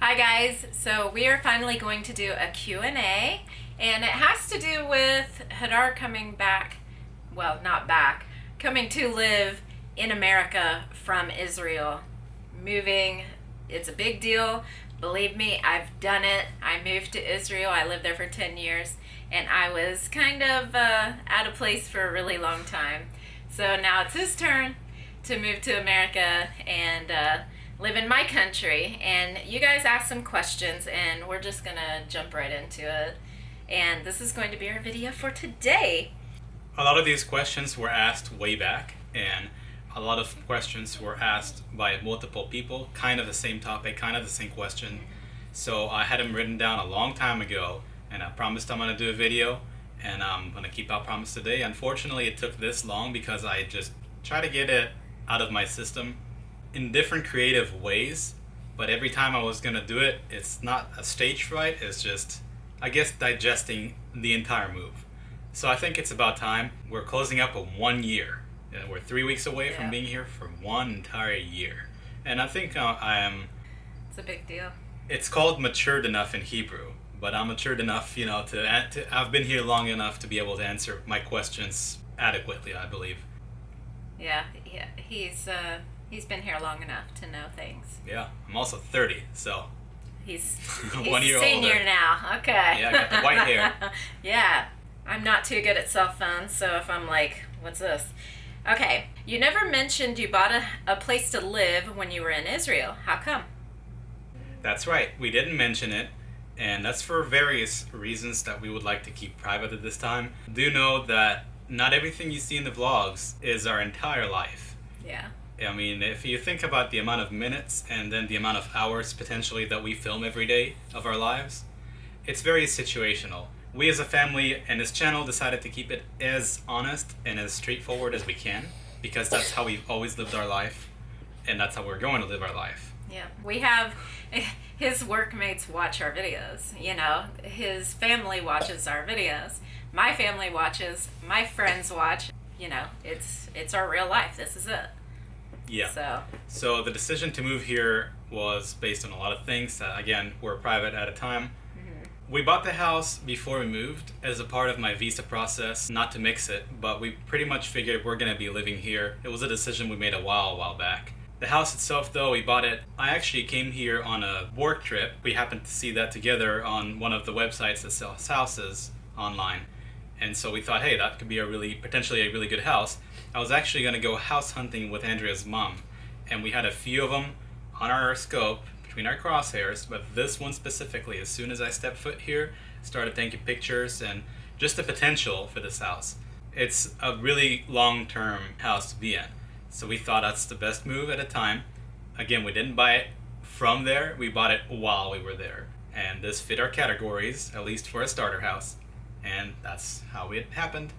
Hi guys, so we are finally going to do a Q&A, and it has to do with Hadar coming back, well, not back, coming to live in America from Israel. Moving, it's a big deal. Believe me, I've done it. I moved to Israel. I lived there for 10 years, and I was kind of out of place for a really long time. So now it's his turn to move to America and live in my country. And you guys asked some questions, and we're just gonna jump right into it. And this is going to be our video for today. A lot of these questions were asked way back, and a lot of questions were asked by multiple people, kind of the same topic, kind of the same question. So I had them written down a long time ago, and I promised I'm going to do a video, and I'm going to keep our promise today. Unfortunately, it took this long because I just tried to get it out of my system in different creative ways, but every time I was going to do it, it's not a stage fright, it's just, I guess, digesting the entire move. So I think it's about time. We're closing up a 1 year. And we're 3 weeks away from being here for 1 entire year. And I think I am... It's a big deal. It's called matured enough in Hebrew. But I'm matured enough, I've been here long enough to be able to answer my questions adequately, I believe. Yeah, he's been here long enough to know things. Yeah, I'm also 30, so... He's 1 year senior older. Now, okay. Yeah, I got the white hair. Yeah, I'm not too good at cell phones, so if I'm like, what's this? Okay, you never mentioned you bought a place to live when you were in Israel. How come? That's right, we didn't mention it, and that's for various reasons that we would like to keep private at this time. Do know that not everything you see in the vlogs is our entire life. Yeah. I mean, if you think about the amount of minutes and then the amount of hours potentially that we film every day of our lives, it's very situational. We as a family and this channel decided to keep it as honest and as straightforward as we can, because that's how we've always lived our life, and that's how we're going to live our life. Yeah, we have his workmates watch our videos, his family watches our videos, my family watches, my friends watch, it's our real life. This is it. Yeah. So the decision to move here was based on a lot of things that, again, were private at a time. We bought the house before we moved as a part of my visa process, not to mix it, but we pretty much figured we're going to be living here. It was a decision we made a while back. The house itself, though, we bought it. I actually came here on a work trip. We happened to see that together on one of the websites that sells houses online. And so we thought, hey, that could be potentially a really good house. I was actually going to go house hunting with Andrea's mom, and we had a few of them on our scope, between our crosshairs, but this one specifically, as soon as I stepped foot here, started taking pictures and just the potential for this house. It's a really long-term house to be in, so we thought that's the best move at a time. Again, we didn't buy it from there, we bought it while we were there, and this fit our categories, at least for a starter house, and that's how it happened.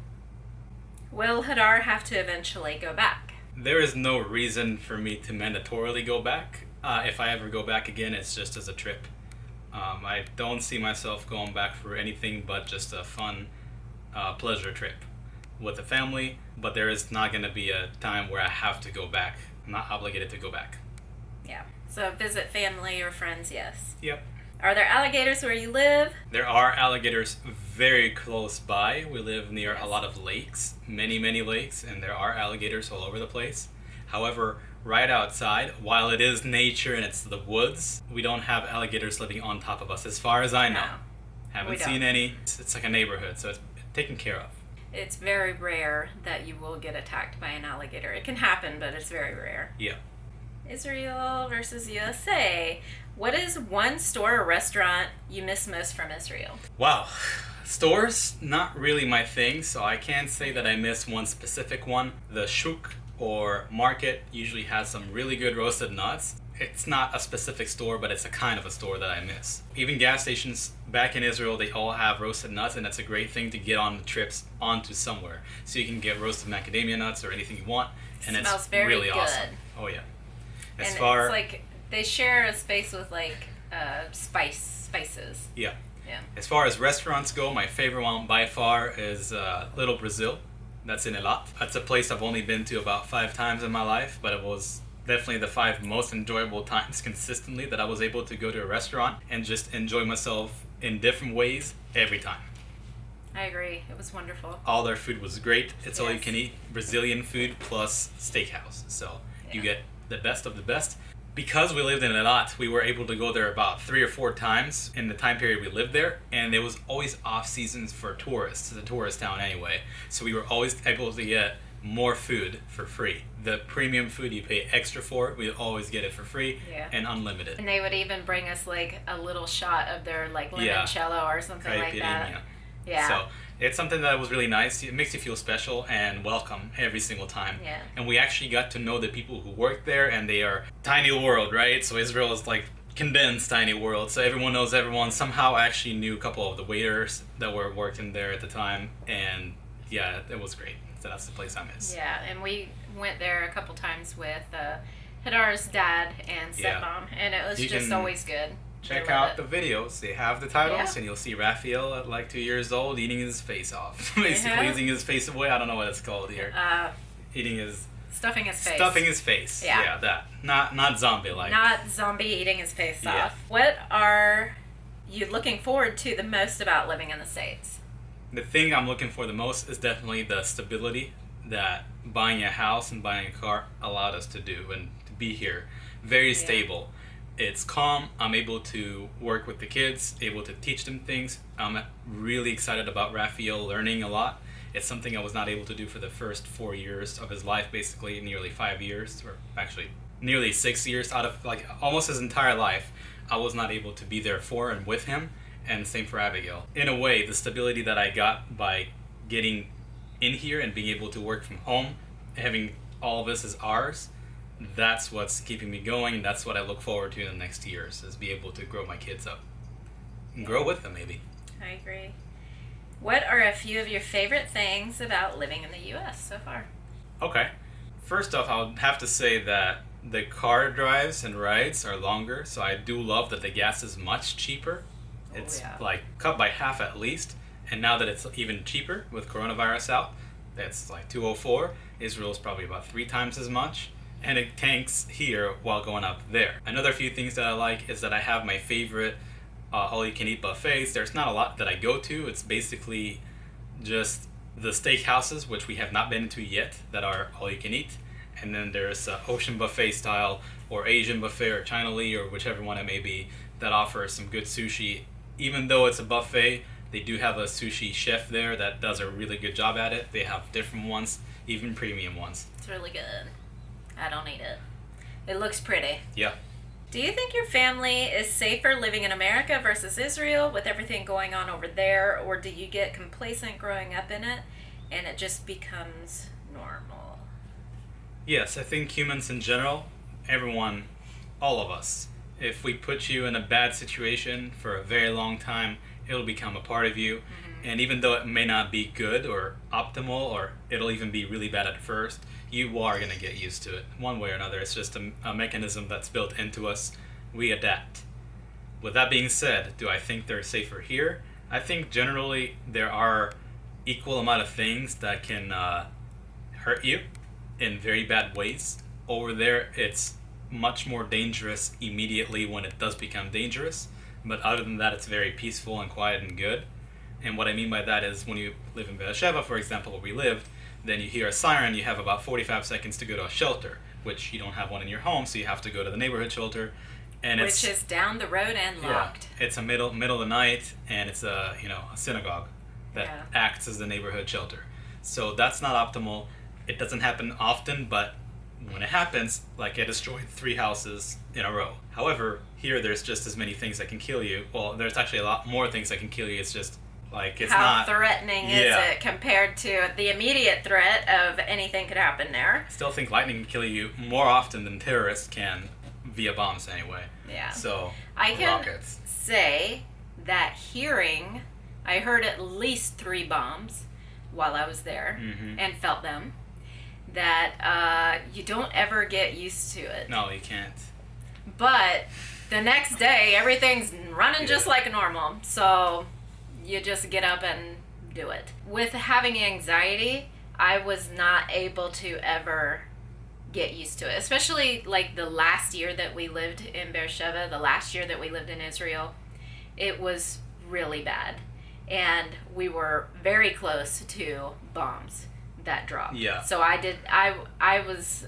Will Hadar have to eventually go back? There is no reason for me to mandatorily go back. If I ever go back again, it's just as a trip. I don't see myself going back for anything but just a fun pleasure trip with the family, but there is not going to be a time where I have to go back. I'm not obligated to go back. Yeah. So visit family or friends, yes. Yep. Are there alligators where you live? There are alligators very close by. We live near a lot of lakes, many lakes, and there are alligators all over the place. However, right outside, while it is nature and it's the woods, we don't have alligators living on top of us, as far as I know. No, Haven't seen any. It's like a neighborhood, so it's taken care of. It's very rare that you will get attacked by an alligator. It can happen, but it's very rare. Yeah. Israel versus USA. What is one store or restaurant you miss most from Israel? Wow. Stores, not really my thing, so I can't say that I miss one specific one. The shuk, or market, usually has some really good roasted nuts. It's not a specific store, but it's a kind of a store that I miss. Even gas stations back in Israel, they all have roasted nuts, and that's a great thing to get on the trips onto somewhere. So you can get roasted macadamia nuts or anything you want, and Smells it's very really good. awesome. Oh yeah. It's like they share a space with spices. Yeah. Yeah. As far as restaurants go, my favorite one by far is Little Brazil. That's in Eilat. That's a place I've only been to about 5 times in my life, but it was definitely the 5 most enjoyable times consistently that I was able to go to a restaurant and just enjoy myself in different ways every time. I agree. It was wonderful. All their food was great. It's all you Yes. can eat Brazilian food plus steakhouse. So you get the best of the best. Because we lived in a lot, we were able to go there about 3 or 4 times in the time period we lived there, and there was always off seasons for tourists. It's a tourist town anyway, so we were always able to get more food for free. The premium food you pay extra for, we always get it for free and unlimited. And they would even bring us like a little shot of their like limoncello or something like that. Yeah. So it's something that was really nice. It makes you feel special and welcome every single time. Yeah. And we actually got to know the people who work there, and they are tiny world, right? So Israel is like condensed tiny world. So everyone knows everyone. Somehow I actually knew a couple of the waiters that were working there at the time, and yeah, it was great. So that's the place I miss. Yeah, and we went there a couple times with Hadar's dad and stepmom, and it was just always good. Check out the videos. They have the titles, and you'll see Rafael at like 2 years old eating his face off. Basically, eating his face away. I don't know what it's called here. Stuffing his face. Stuffing his face. Yeah, that. Not zombie-like. Not zombie eating his face off. What are you looking forward to the most about living in the States? The thing I'm looking for the most is definitely the stability that buying a house and buying a car allowed us to do and to be here. Very stable. It's calm. I'm able to work with the kids, able to teach them things. I'm really excited about Rafael learning a lot. It's something I was not able to do for the first 4 years of his life, basically nearly 5 years, or actually nearly 6 years out of like almost his entire life. I was not able to be there for and with him, and same for Abigail. In a way, the stability that I got by getting in here and being able to work from home, having all of this as ours, that's what's keeping me going, and that's what I look forward to in the next years, is be able to grow my kids up and grow with them, maybe. I agree. What are a few of your favorite things about living in the U.S. so far? Okay. First off, I would have to say that the car drives and rides are longer, so I do love that the gas is much cheaper. It's like cut by half at least, and now that it's even cheaper with coronavirus out, that's like $2.04. Israel's probably about 3 times as much. And it tanks here while going up there. Another few things that I like is that I have my favorite all-you-can-eat buffets. There's not a lot that I go to. It's basically just the steakhouses, which we have not been to yet, that are all-you-can-eat. And then there's ocean buffet style, or Asian buffet, or Chinese, or whichever one it may be, that offers some good sushi. Even though it's a buffet, they do have a sushi chef there that does a really good job at it. They have different ones, even premium ones. It's really good. I don't eat it. It looks pretty. Yeah. Do you think your family is safer living in America versus Israel with everything going on over there, or do you get complacent growing up in it and it just becomes normal? Yes, I think humans in general, everyone, all of us, if we put you in a bad situation for a very long time, it'll become a part of you. Mm-hmm. And even though it may not be good or optimal, or it'll even be really bad at first, you are going to get used to it one way or another. It's just a mechanism that's built into us. We adapt. With that being said, do I think they're safer here? I think generally there are equal amount of things that can hurt you in very bad ways. Over there, it's much more dangerous immediately when it does become dangerous. But other than that, it's very peaceful and quiet and good. And what I mean by that is when you live in Beersheba, for example, where we lived, then you hear a siren, you have about 45 seconds to go to a shelter, which you don't have one in your home, so you have to go to the neighborhood shelter. And which is down the road and locked. It's a middle of the night, and it's a synagogue that acts as the neighborhood shelter. So that's not optimal. It doesn't happen often, but when it happens, like it destroyed 3 houses in a row. However, here there's just as many things that can kill you. Well, there's actually a lot more things that can kill you. It's just like it's how not threatening is it compared to the immediate threat of anything could happen there. I still think lightning can kill you more often than terrorists can via bombs anyway. Yeah. So I can rockets. say that I heard at least 3 bombs while I was there and felt them. That you don't ever get used to it. No, you can't. But the next day, everything's running just like normal. So you just get up and do it. With having anxiety, I was not able to ever get used to it. Especially like the last year that we lived in Beersheba, the last year that we lived in Israel, it was really bad. And we were very close to bombs that dropped. Yeah. So I was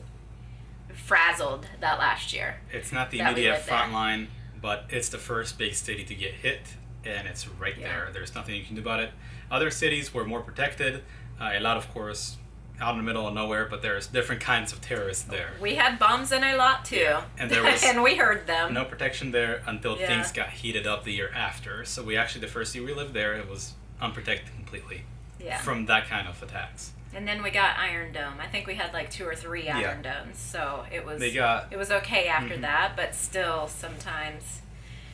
frazzled that last year. It's not the immediate front line, but it's the first big city to get hit, and it's right there. There's nothing you can do about it. Other cities were more protected. A lot, of course, out in the middle of nowhere, but there's different kinds of terrorists there. We had bombs in a lot too. Yeah. And there was and we heard them. No protection there until things got heated up the year after. So we actually, the first year we lived there, it was unprotected completely from that kind of attacks. And then we got Iron Dome. I think we had like 2 or 3 Iron Domes, so it was okay after that, but still sometimes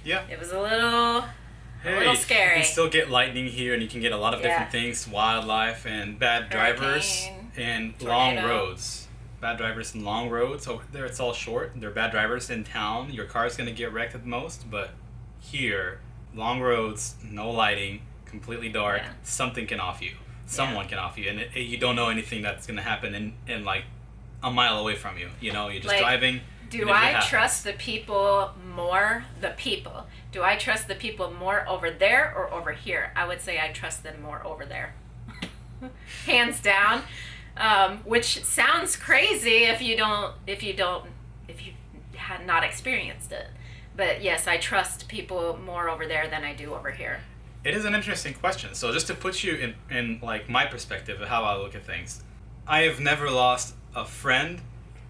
it was a little scary. You can still get lightning here, and you can get a lot of different things, wildlife and bad drivers and long roads. Bad drivers and long roads. Over there it's all short. They're bad drivers in town. Your car's going to get wrecked at most, but here, long roads, no lighting, completely dark, something can off you. Someone can off you, and you don't know anything that's going to happen in like a mile away from you. You know, you're just driving. Do I trust the people more? Do I trust the people more over there or over here? I would say I trust them more over there. Hands down. Which sounds crazy if you had not experienced it. But yes, I trust people more over there than I do over here. It is an interesting question. So just to put you in like my perspective of how I look at things, I have never lost a friend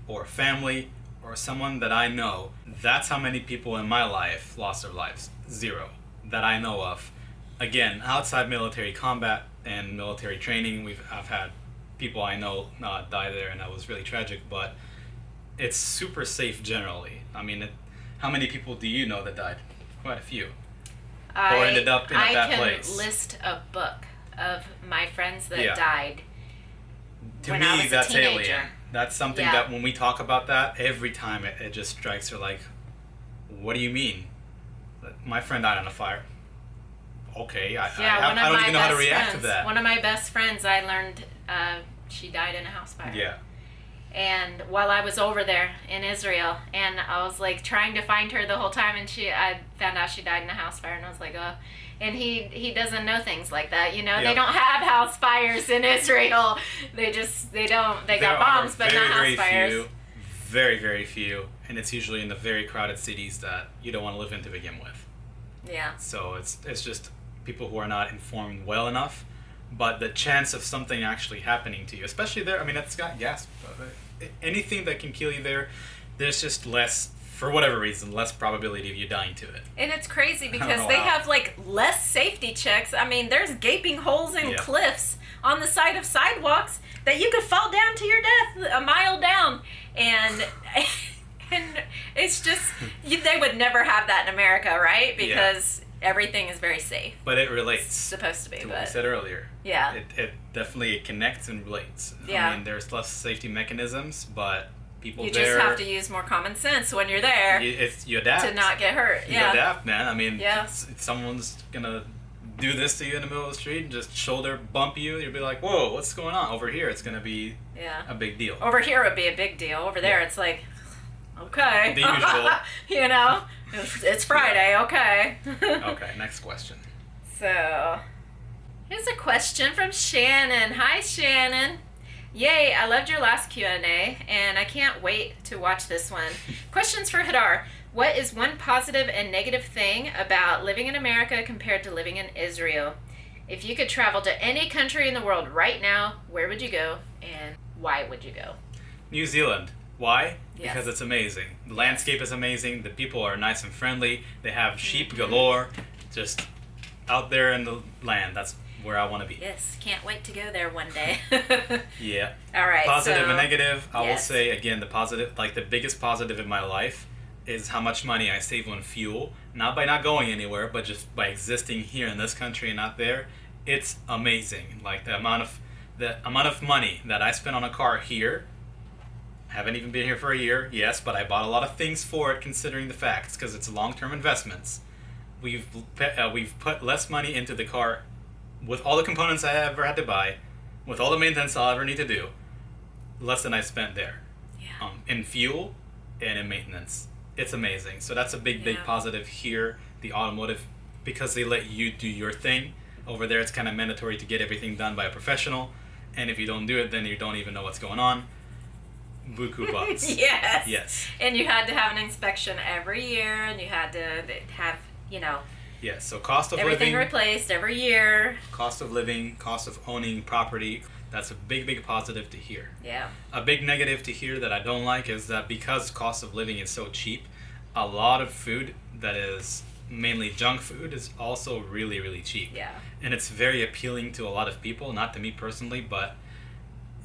or family or someone that I know. That's how many people in my life lost their lives. 0 that I know of. Again, outside military combat and military training, I've had people I know die there, and that was really tragic, but it's super safe generally. I mean, how many people do you know that died? Quite a few. Or ended up in a bad place. I can list a book of my friends that died when I was a teenager. That's alien. That's something that when we talk about that, every time it just strikes her like, what do you mean? My friend died on a fire. Okay, I don't even know how to react to that. One of my best friends, I learned she died in a house fire. Yeah. And while I was over there in Israel, and I was like trying to find her the whole time, and I found out she died in a house fire, and I was like, oh. And he doesn't know things like that, you know. They don't have house fires in Israel. They got bombs, but not house fires. Very, very few, and it's usually in the very crowded cities that you don't want to live in to begin with. Yeah. So it's just people who are not informed well enough. But the chance of something actually happening to you, especially there, I mean, it's got gas. Anything that can kill you there's just less, for whatever reason, less probability of you dying to it. And it's crazy because they have like less safety checks. I mean, there's gaping holes in cliffs on the side of sidewalks that you could fall down to your death a mile down. And it's just, they would never have that in America, right? Because everything is very safe. But it relates. It's supposed to be. To what I said earlier. Yeah. It definitely connects and relates. Yeah. I mean, there's less safety mechanisms, but people you just have to use more common sense when you're there. You adapt. To not get hurt. You adapt, man. I mean, if someone's going to do this to you in the middle of the street and just shoulder bump you, you'll be like, whoa, what's going on? Over here, it's going to be a big deal. Over here, it would be a big deal. Over there, it's like, okay. The usual. You know? It's Friday, okay. Okay, next question. So, here's a question from Shannon. Hi, Shannon. Yay, I loved your last Q&A, and I can't wait to watch this one. Questions for Hadar. What is one positive and negative thing about living in America compared to living in Israel? If you could travel to any country in the world right now, where would you go, and why would you go? New Zealand. Why? Because it's amazing. The landscape is amazing. The people are nice and friendly. They have sheep galore. Just out there in the land. That's where I want to be. Yes. Can't wait to go there one day. Yeah. All right. Positive and negative. I will say, again, the positive, like the biggest positive in my life is how much money I save on fuel. Not by not going anywhere, but just by existing here in this country and not there. It's amazing. Like the amount of money that I spend on a car here. Haven't even been here for a year, yes, but I bought a lot of things for it considering the facts, because it's long-term investments. We've put less money into the car with all the components I ever had to buy, with all the maintenance I'll ever need to do, less than I spent there. Yeah. in fuel and in maintenance. It's amazing. So that's a big positive here, the automotive, because they let you do your thing. Over there, it's kind of mandatory to get everything done by a professional, and if you don't do it, then you don't even know what's going on. Buku bucks. Yes. And you had to have an inspection every year, and you had to have, Yes, so cost of everything living. replaced every year. Cost of living, cost of owning property. That's a big positive to here. Yeah. A big negative to here that I don't like is that because cost of living is so cheap, a lot of food that is mainly junk food is also really cheap. Yeah. And it's very appealing to a lot of people, not to me personally, but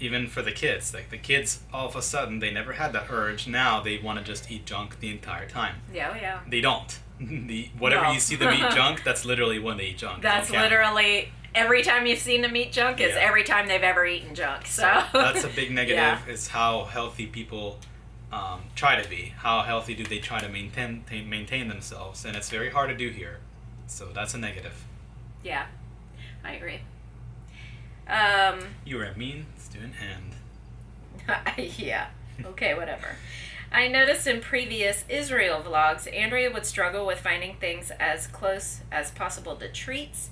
even for the kids. Like the kids, all of a sudden, they never had that urge. Now they want to just eat junk the entire time. Yeah. They don't. Whatever you see them eat junk, that's literally when they eat junk. That's literally every time you've seen them eat junk is every time they've ever eaten junk. So that's a big negative. Is how healthy people try to be. How healthy do they try to maintain themselves? And it's very hard to do here. So that's a negative. Yeah, I agree. You were a mean student and... Yeah. Okay, whatever. I noticed in previous Israel vlogs, Andrea would struggle with finding things as close as possible to treats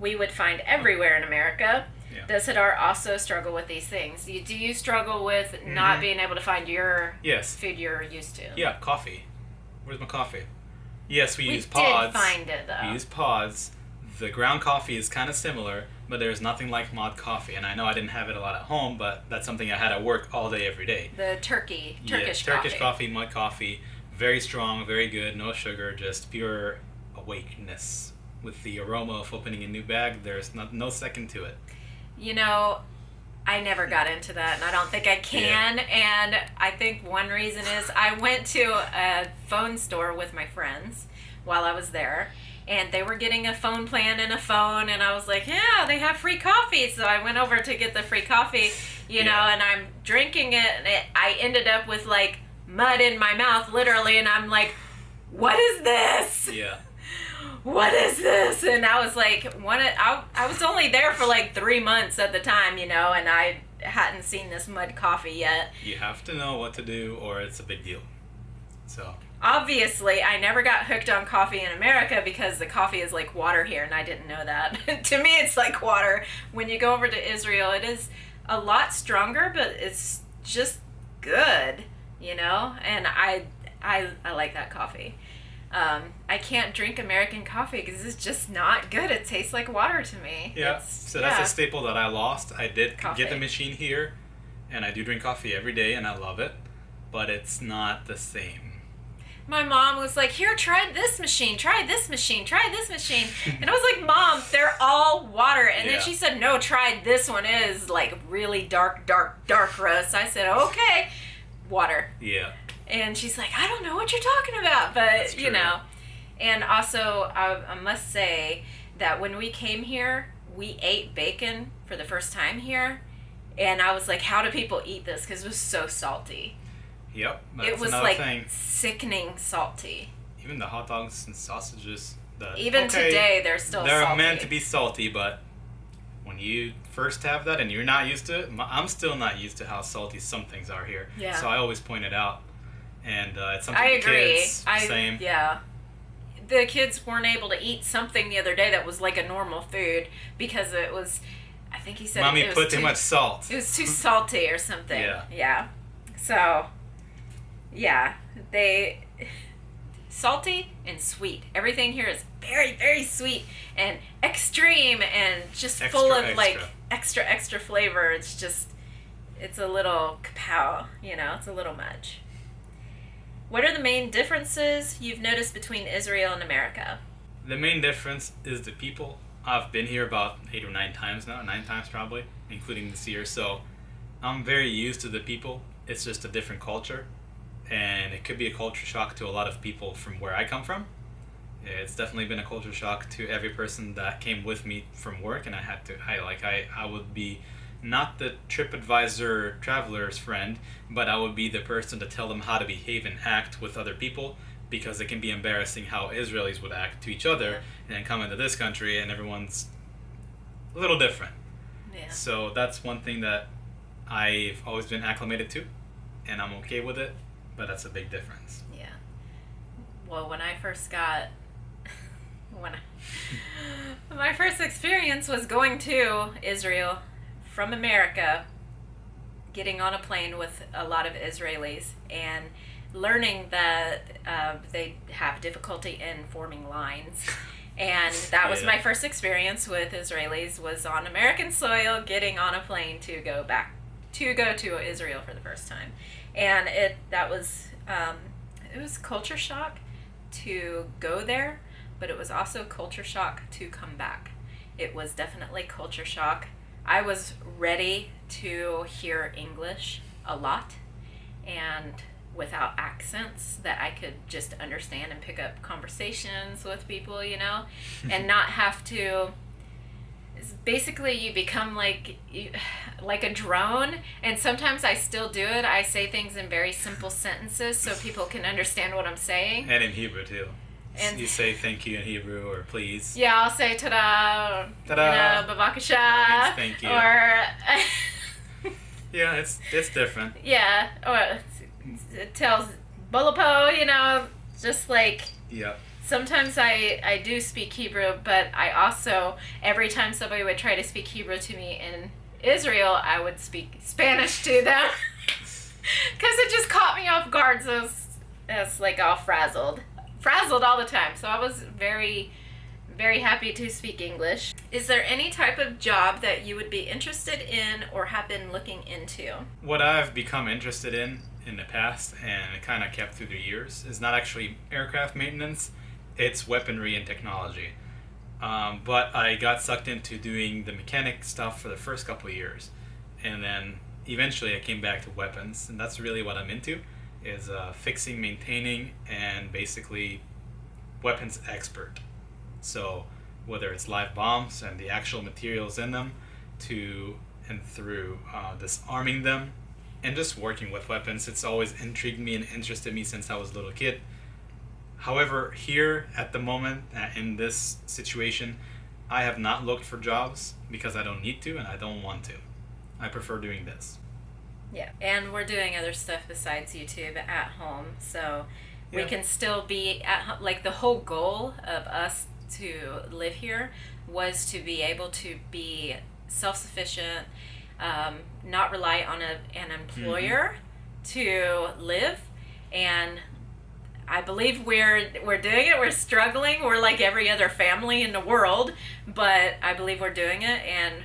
we would find everywhere in America. Yeah. Does Hadar also struggle with these things? Do you struggle with not being able to find your food you're used to? Yeah, coffee. Where's my coffee? Yes, we use pods. We did find it, though. We use pods. The ground coffee is kind of similar, but there's nothing like mod coffee. And I know I didn't have it a lot at home, but that's something I had at work all day, every day. The Turkish coffee. Turkish coffee, mod coffee. Very strong, very good, no sugar, just pure awakeness. With the aroma of opening a new bag, there's no second to it. I never got into that, and I don't think I can. Yeah. And I think one reason is I went to a phone store with my friends while I was there, and they were getting a phone plan and a phone, and I was like, yeah, they have free coffee. So I went over to get the free coffee, and I'm drinking it, and I ended up with, like, mud in my mouth, literally, and I'm like, what is this? Yeah. What is this? And I was like, I was only there for like 3 months at the time, and I hadn't seen this mud coffee yet. You have to know what to do or it's a big deal. So obviously, I never got hooked on coffee in America because the coffee is like water here, and I didn't know that. To me, it's like water. When you go over to Israel, it is a lot stronger, but it's just good, and I like that coffee. I can't drink American coffee because it's just not good. It tastes like water to me. Yeah, that's a staple that I lost. I did coffee. Get the machine here, and I do drink coffee every day, and I love it, but it's not the same. My mom was like, here, try this machine, try this machine, try this machine. And I was like, Mom, they're all water. And then she said, no, try this one. It is like really dark roast. I said, okay, water. Yeah. And she's like, I don't know what you're talking about, but And also, I must say that when we came here, we ate bacon for the first time here, and I was like, how do people eat this? Because it was so salty. Yep, it was like sickening salty. Even the hot dogs and sausages. Today, they're still salty. They're meant to be salty, but when you first have that and you're not used to it, I'm still not used to how salty some things are here. Yeah. So I always point it out. And it's something the kids, same. Yeah. The kids weren't able to eat something the other day that was like a normal food because it was, I think he said Mommy it was put too much salt. It was too salty or something. Yeah. So, salty and sweet. Everything here is very, very sweet and extreme and just full of like extra flavor. It's a little kapow, it's a little much. What are the main differences you've noticed between Israel and America? The main difference is the people. I've been here about 8 or 9 times now, 9 times probably, including this year. So I'm very used to the people. It's just a different culture. And it could be a culture shock to a lot of people from where I come from. It's definitely been a culture shock to every person that came with me from work. And I would be not the TripAdvisor traveler's friend, but I would be the person to tell them how to behave and act with other people, because it can be embarrassing how Israelis would act to each other, and then come into this country and everyone's a little different. Yeah. So that's one thing that I've always been acclimated to. and I'm okay with it, but that's a big difference. Yeah. Well, when I first got, my first experience was going to Israel from America, getting on a plane with a lot of Israelis and learning that they have difficulty in forming lines. And that was my first experience with Israelis, was on American soil, getting on a plane to go to Israel for the first time. And it was culture shock to go there, but it was also culture shock to come back. It was definitely culture shock. I was ready to hear English a lot and without accents, that I could just understand and pick up conversations with people, you know, and not have to. Basically, you become like a drone, and sometimes I still do it. I say things in very simple sentences so people can understand what I'm saying. And in Hebrew too. And you say thank you in Hebrew or please. Yeah, I'll say ta-da, ta-da, bavakasha, thank you. Or yeah, it's different. Yeah, or it tells bolopo, you know, just like. Yeah. Sometimes I do speak Hebrew, but I also, every time somebody would try to speak Hebrew to me in Israel, I would speak Spanish to them. Because it just caught me off guard, so I was like all frazzled all the time. So I was very, very happy to speak English. Is there any type of job that you would be interested in or have been looking into? What I've become interested in the past, and it kind of kept through the years, is not actually aircraft maintenance. It's weaponry and technology. But I got sucked into doing the mechanic stuff for the first couple of years. And then eventually I came back to weapons. And that's really what I'm into, is fixing, maintaining, and basically weapons expert. So whether it's live bombs and the actual materials in them, to and through disarming them, and just working with weapons. It's always intrigued me and interested me since I was a little kid. However, here at the moment, in this situation, I have not looked for jobs because I don't need to and I don't want to. I prefer doing this. Yeah, and we're doing other stuff besides YouTube at home, so we can still be at home. Like, the whole goal of us to live here was to be able to be self-sufficient, not rely on an employer to live, and I believe we're doing it. We're struggling. We're like every other family in the world, but I believe we're doing it, and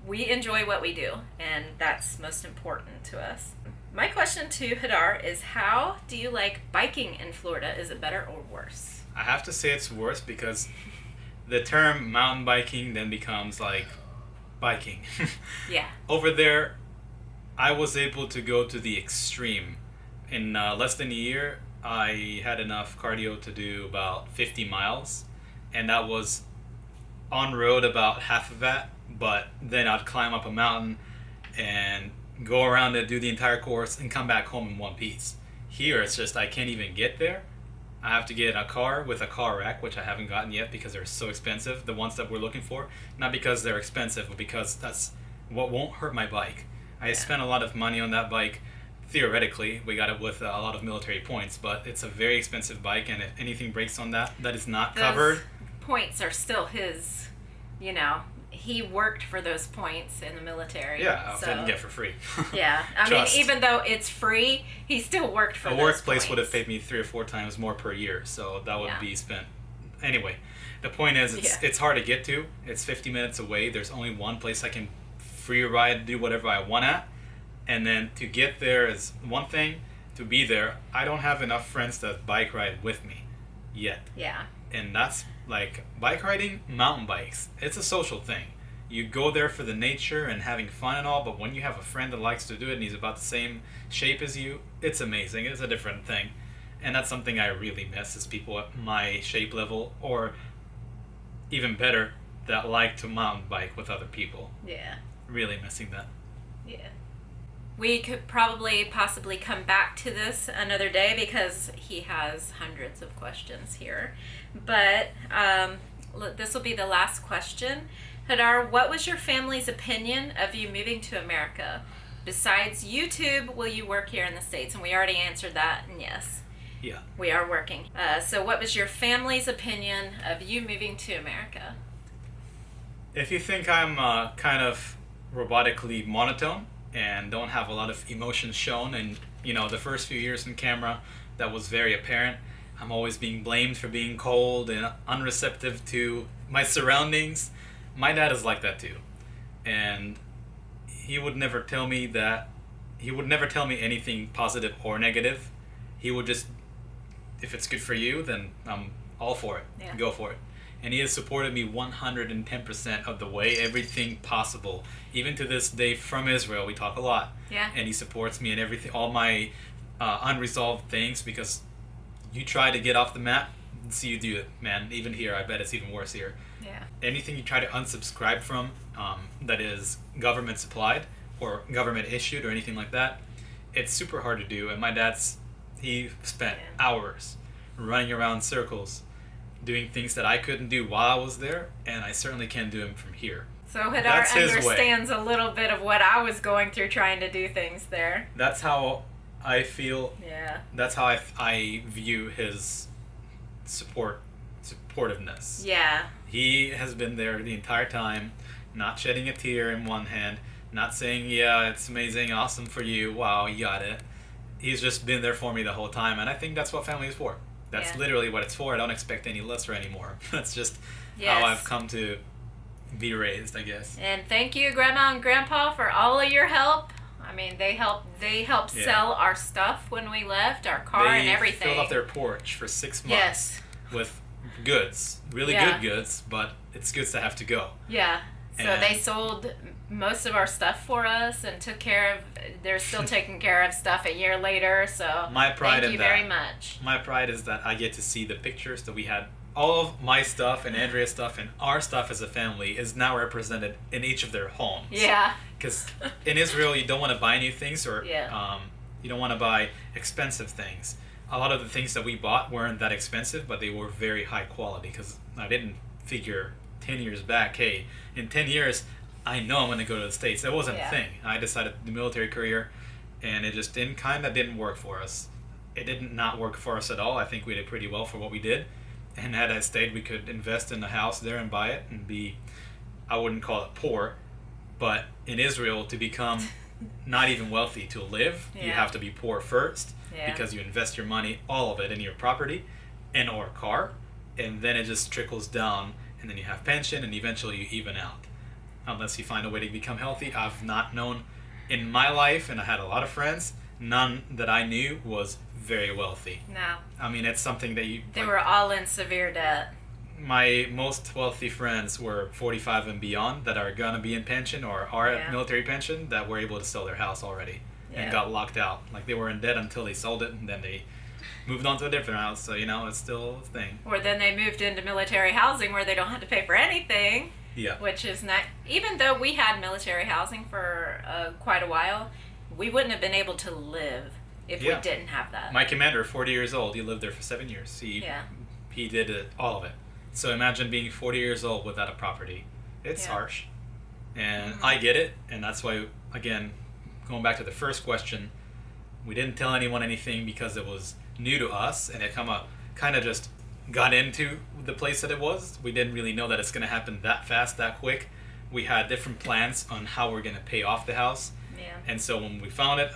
we enjoy what we do, and that's most important to us. My question to Hadar is, how do you like biking in Florida? Is it better or worse? I have to say it's worse because the term mountain biking then becomes like biking. Yeah. Over there, I was able to go to the extreme. In less than a year, I had enough cardio to do about 50 miles, and that was on road about half of that, but then I'd climb up a mountain and go around and do the entire course and come back home in one piece. Here, it's just I can't even get there. I have to get a car with a car rack, which I haven't gotten yet because they're so expensive, the ones that we're looking for. Not because they're expensive, but because that's what won't hurt my bike. I spent a lot of money on that bike. Theoretically, we got it with a lot of military points, but it's a very expensive bike, and if anything breaks on that is not covered. Points are still his, you know. He worked for those points in the military. Yeah, I didn't get for free. Yeah, I mean, even though it's free, he still worked for those points. A workplace would have paid me 3 or 4 times more per year, so that would be spent. Anyway, the point is, it's hard to get to. It's 50 minutes away. There's only one place I can free ride, do whatever I want at. And then to get there is one thing. To be there, I don't have enough friends that bike ride with me yet. Yeah. And that's like bike riding, mountain bikes. It's a social thing. You go there for the nature and having fun and all, but when you have a friend that likes to do it and he's about the same shape as you, it's amazing. It's a different thing. And that's something I really miss, is people at my shape level, or even better, that like to mountain bike with other people. Yeah. Really missing that. Yeah. We could possibly come back to this another day because he has hundreds of questions here. But this will be the last question. Hadar, what was your family's opinion of you moving to America? besides YouTube, will you work here in the States? And we already answered that, and yes. Yeah. We are working. So what was your family's opinion of you moving to America? If you think I'm kind of robotically monotone and don't have a lot of emotions shown, and the first few years in camera, that was very apparent. I'm always being blamed for being cold and unreceptive to my surroundings. My dad is like that too. And he would never tell me anything positive or negative. He would just, if it's good for you, then I'm all for it. Yeah. Go for it. And he has supported me 110% of the way, everything possible. Even to this day from Israel, we talk a lot. Yeah. And he supports me in everything, all my unresolved things, because you try to get off the map, see you do it, man. Even here, I bet it's even worse here. Yeah. Anything you try to unsubscribe from that is government supplied or government issued or anything like that, it's super hard to do. And my he spent hours running around circles doing things that I couldn't do while I was there, and I certainly can't do them from here. So Hadar understands a little bit of what I was going through trying to do things there. That's how I feel. Yeah. That's how I view his supportiveness. Yeah. He has been there the entire time, not shedding a tear in one hand, not saying, yeah, it's amazing, awesome for you, wow, you got it. He's just been there for me the whole time, and I think that's what family is for. That's literally what it's for. I don't expect any lesser anymore. That's just how I've come to be raised, I guess. And thank you, Grandma and Grandpa, for all of your help. I mean, they helped sell our stuff when we left, our car and everything. They filled up their porch for 6 months with goods, really good goods, but it's goods that have to go. Yeah. So they sold most of our stuff for us and took care of, they're still taking care of stuff a year later, so my pride thank you very much. My pride is that I get to see the pictures that we had. All of my stuff and Andrea's stuff and our stuff as a family is now represented in each of their homes. Yeah. Because in Israel, you don't want to buy new things or you don't want to buy expensive things. A lot of the things that we bought weren't that expensive, but they were very high quality, because I didn't figure 10 years back, hey, in 10 years, I know I'm going to go to the States. That wasn't a thing. I decided the military career, and it just didn't work for us. It did not work for us at all. I think we did pretty well for what we did. And had I stayed, we could invest in a house there and buy it and be, I wouldn't call it poor, but in Israel, to become not even wealthy to live, you have to be poor first, because you invest your money, all of it, in your property and or car, and then it just trickles down, and then you have pension, and eventually you even out. Unless you find a way to become healthy. I've not known in my life, and I had a lot of friends, none that I knew was very wealthy. No. I mean, it's something that They were all in severe debt. My most wealthy friends were 45 and beyond that are going to be in pension or are at military pension, that were able to sell their house already and got locked out. Like, they were in debt until they sold it, and then they moved on to a different house. So, it's still a thing. Or then they moved into military housing where they don't have to pay for anything. Yeah. Which is not, even though we had military housing for quite a while, we wouldn't have been able to live if we didn't have that. My commander, 40 years old, he lived there for 7 years. He did all of it. So imagine being 40 years old without a property. It's harsh. And I get it. And that's why, again, going back to the first question, we didn't tell anyone anything because it was new to us, and it kind of just got into the place that it was. We didn't really know that it's going to happen that fast, that quick. We had different plans on how we're going to pay off the house. Yeah. And so when we found it,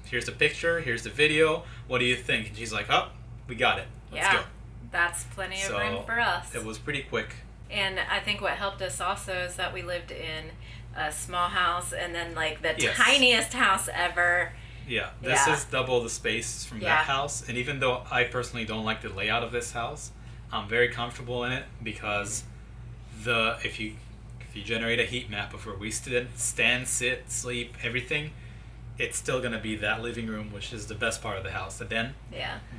here's the picture, here's the video, what do you think? And she's like, oh, we got it. Let's go. That's plenty of room for us. It was pretty quick. And I think what helped us also is that we lived in a small house, and then like the tiniest house ever. Yeah, this is double the space from that house. And even though I personally don't like the layout of this house, I'm very comfortable in it, because if you generate a heat map of where we stand, sit, sleep, everything, it's still going to be that living room, which is the best part of the house. The den,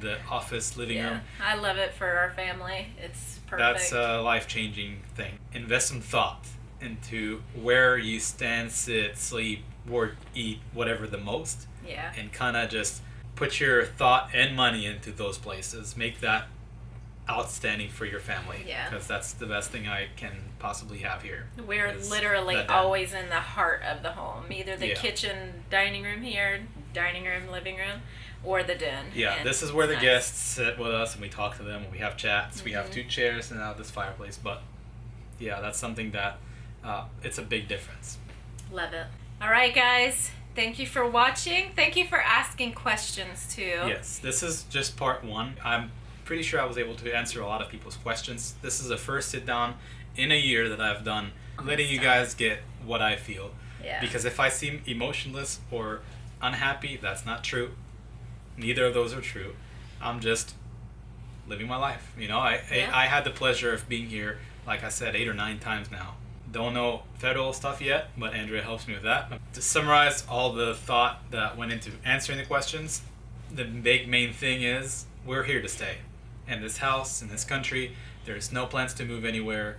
the office, living room. I love it for our family. It's perfect. That's a life-changing thing. Invest some thought into where you stand, sit, sleep, work, eat, whatever the most. Yeah. And kind of just put your thought and money into those places. Make that outstanding for your family. Yeah. Because that's the best thing I can possibly have here. We're literally always in the heart of the home. Either the kitchen, dining room here, dining room, living room, or the den. Yeah, and this is where the guests sit with us and we talk to them and we have chats. We have 2 chairs and now this fireplace. But yeah, that's something that it's a big difference. Love it. All right, guys. Thank you for watching. Thank you for asking questions too. Yes, this is just part 1. I'm pretty sure I was able to answer a lot of people's questions. This is the first sit down in a year that I've done, letting you guys get what I feel. Yeah. Because if I seem emotionless or unhappy, that's not true. Neither of those are true. I'm just living my life. You know, I had the pleasure of being here, like I said, 8 or 9 times now. Don't know federal stuff yet, but Andrea helps me with that. To summarize all the thought that went into answering the questions, the big main thing is we're here to stay. In this house, in this country, there's no plans to move anywhere.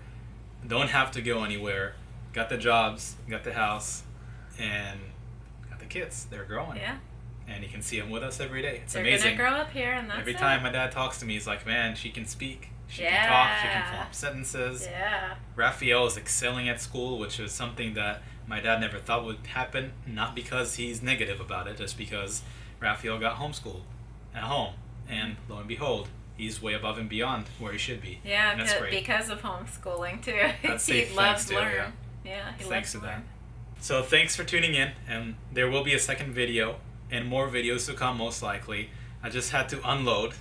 Don't have to go anywhere. Got the jobs, got the house, and got the kids. They're growing. Yeah. And you can see them with us every day. It's They're amazing. They're gonna grow up here, and that's every time my dad talks to me, he's like, man, she can speak. She can talk. She can form sentences. Yeah. Rafael is excelling at school, which is something that my dad never thought would happen. Not because he's negative about it, just because Rafael got homeschooled at home. And lo and behold, he's way above and beyond where he should be. Yeah, and that's great. Because of homeschooling too. He loves to learn. Yeah, he thanks loves to to learn. that. So thanks for tuning in, and there will be a second video and more videos to come most likely. I just had to unload,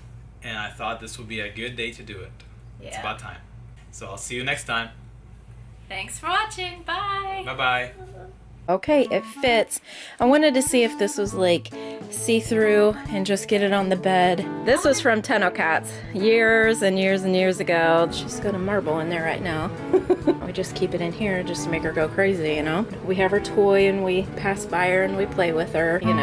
and I thought this would be a good day to do it. Yeah. It's about time. So I'll see you next time. Thanks for watching. Bye. Bye-bye. Okay, it fits. I wanted to see if this was like see-through and just get it on the bed. This was from Tenocats years and years and years ago. She's got a marble in there right now. We just keep it in here just to make her go crazy, you know? We have her toy and we pass by her and we play with her, you know?